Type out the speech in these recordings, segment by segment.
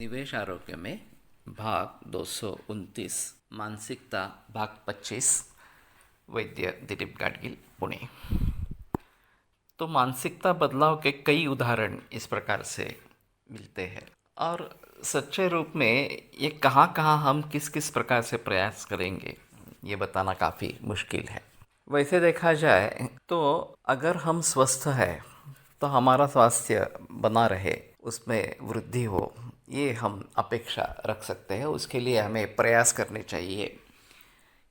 निवेश आरोग्य में भाग 229 मानसिकता भाग 25 वैद्य दिलीप गाडगिल पुणे। तो मानसिकता बदलाव के कई उदाहरण इस प्रकार से मिलते हैं और सच्चे रूप में ये कहाँ कहाँ हम किस किस प्रकार से प्रयास करेंगे ये बताना काफ़ी मुश्किल है। वैसे देखा जाए तो अगर हम स्वस्थ हैं तो हमारा स्वास्थ्य बना रहे, उसमें वृद्धि हो, ये हम अपेक्षा रख सकते हैं। उसके लिए हमें प्रयास करने चाहिए।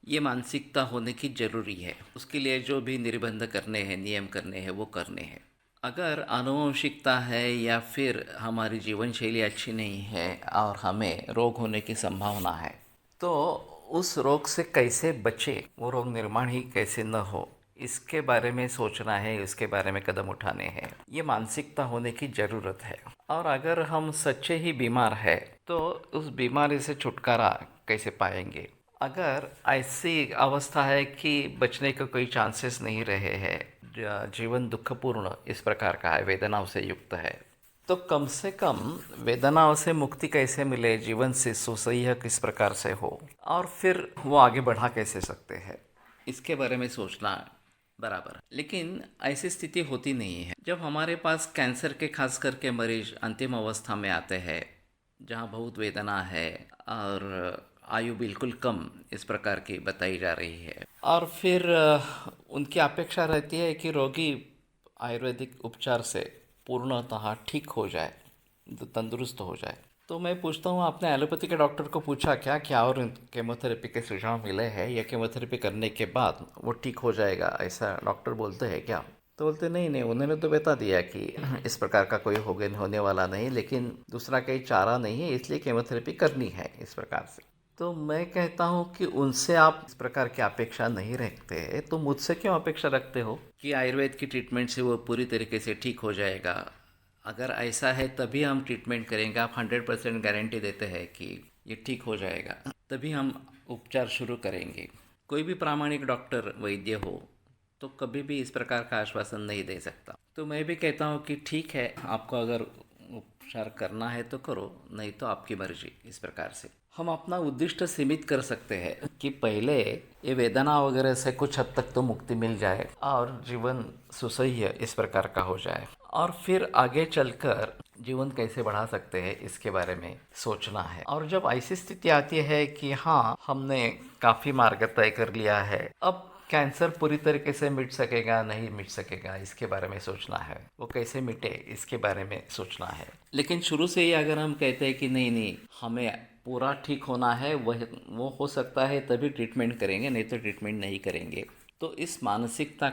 ये मानसिकता होने की ज़रूरी है। उसके लिए जो भी निर्बंध करने हैं, नियम करने हैं, वो करने हैं। अगर आनुवंशिकता है या फिर हमारी जीवन शैली अच्छी नहीं है और हमें रोग होने की संभावना है, तो उस रोग से कैसे बचे, वो रोग निर्माण ही कैसे न हो, इसके बारे में सोचना है, इसके बारे में कदम उठाने हैं। ये मानसिकता होने की ज़रूरत है। और अगर हम सच्चे ही बीमार हैं तो उस बीमारी से छुटकारा कैसे पाएंगे। अगर ऐसी अवस्था है कि बचने के कोई चांसेस नहीं रहे हैं, जीवन दुखपूर्ण इस प्रकार का है, वेदनाओं से युक्त है, तो कम से कम वेदनाओं से मुक्ति कैसे मिले, जीवन से सुसह्य किस प्रकार से हो और फिर वो आगे बढ़ा कैसे सकते हैं, इसके बारे में सोचना बराबर। लेकिन ऐसी स्थिति होती नहीं है। जब हमारे पास कैंसर के खास करके मरीज अंतिम अवस्था में आते हैं, जहाँ बहुत वेदना है और आयु बिल्कुल कम इस प्रकार की बताई जा रही है, और फिर उनकी अपेक्षा रहती है कि रोगी आयुर्वेदिक उपचार से पूर्णतः ठीक हो जाए, तंदुरुस्त हो जाए। तो मैं पूछता हूँ, आपने एलोपैथी के डॉक्टर को पूछा क्या और केमोथेरेपी के सुझाव मिले हैं या केमोथेरेपी करने के बाद वो ठीक हो जाएगा, ऐसा डॉक्टर बोलते हैं क्या? तो बोलते नहीं नहीं, उन्होंने तो बता दिया कि इस प्रकार का कोई होने वाला नहीं, लेकिन दूसरा कोई चारा नहीं है, इसलिए केमोथेरेपी करनी है इस प्रकार से। तो मैं कहता हूँ कि उनसे आप इस प्रकार की अपेक्षा नहीं रखते, तो मुझसे क्यों अपेक्षा रखते हो कि आयुर्वेद की ट्रीटमेंट से वो पूरी तरीके से ठीक हो जाएगा? अगर ऐसा है तभी हम ट्रीटमेंट करेंगे। आप 100% गारंटी देते हैं कि ये ठीक हो जाएगा, तभी हम उपचार शुरू करेंगे। कोई भी प्रामाणिक डॉक्टर वैद्य हो तो कभी भी इस प्रकार का आश्वासन नहीं दे सकता। तो मैं भी कहता हूँ कि ठीक है, आपको अगर उपचार करना है तो करो, नहीं तो आपकी मर्जी। इस प्रकार से हम अपना उद्दिष्ट सीमित कर सकते हैं कि पहले ये वेदना वगैरह से कुछ हद तक तो मुक्ति मिल जाए और जीवन सुसह्य इस प्रकार का हो जाए, और फिर आगे चलकर जीवन कैसे बढ़ा सकते हैं इसके बारे में सोचना है। और जब ऐसी स्थिति आती है कि हाँ, हमने काफ़ी मार्ग तय कर लिया है, अब कैंसर पूरी तरीके से मिट सकेगा नहीं मिट सकेगा इसके बारे में सोचना है, वो कैसे मिटे इसके बारे में सोचना है। लेकिन शुरू से ही अगर हम कहते हैं कि नहीं नहीं, हमें पूरा ठीक होना है, वह वो हो सकता है तभी ट्रीटमेंट करेंगे, नहीं तो ट्रीटमेंट नहीं करेंगे, तो इस मानसिकता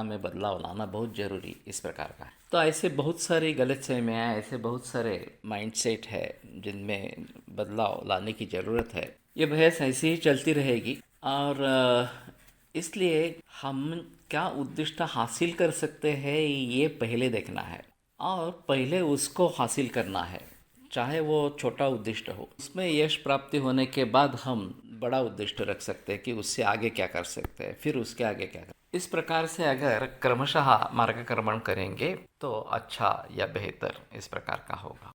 में बदलाव लाना बहुत ज़रूरी इस प्रकार का है। तो ऐसे बहुत सारे गलतफहमियाँ, ऐसे बहुत सारे माइंडसेट है जिनमें बदलाव लाने की ज़रूरत है। ये बहस ऐसी ही चलती रहेगी और इसलिए हम क्या उद्दिष्ट हासिल कर सकते हैं ये पहले देखना है और पहले उसको हासिल करना है, चाहे वो छोटा उद्दिष्ट हो। उसमें यश प्राप्ति होने के बाद हम बड़ा उद्दिष्ट रख सकते हैं कि उससे आगे क्या कर सकते हैं, फिर उसके आगे क्या कर। इस प्रकार से अगर क्रमशः मार्गक्रमण करेंगे तो अच्छा या बेहतर इस प्रकार का होगा।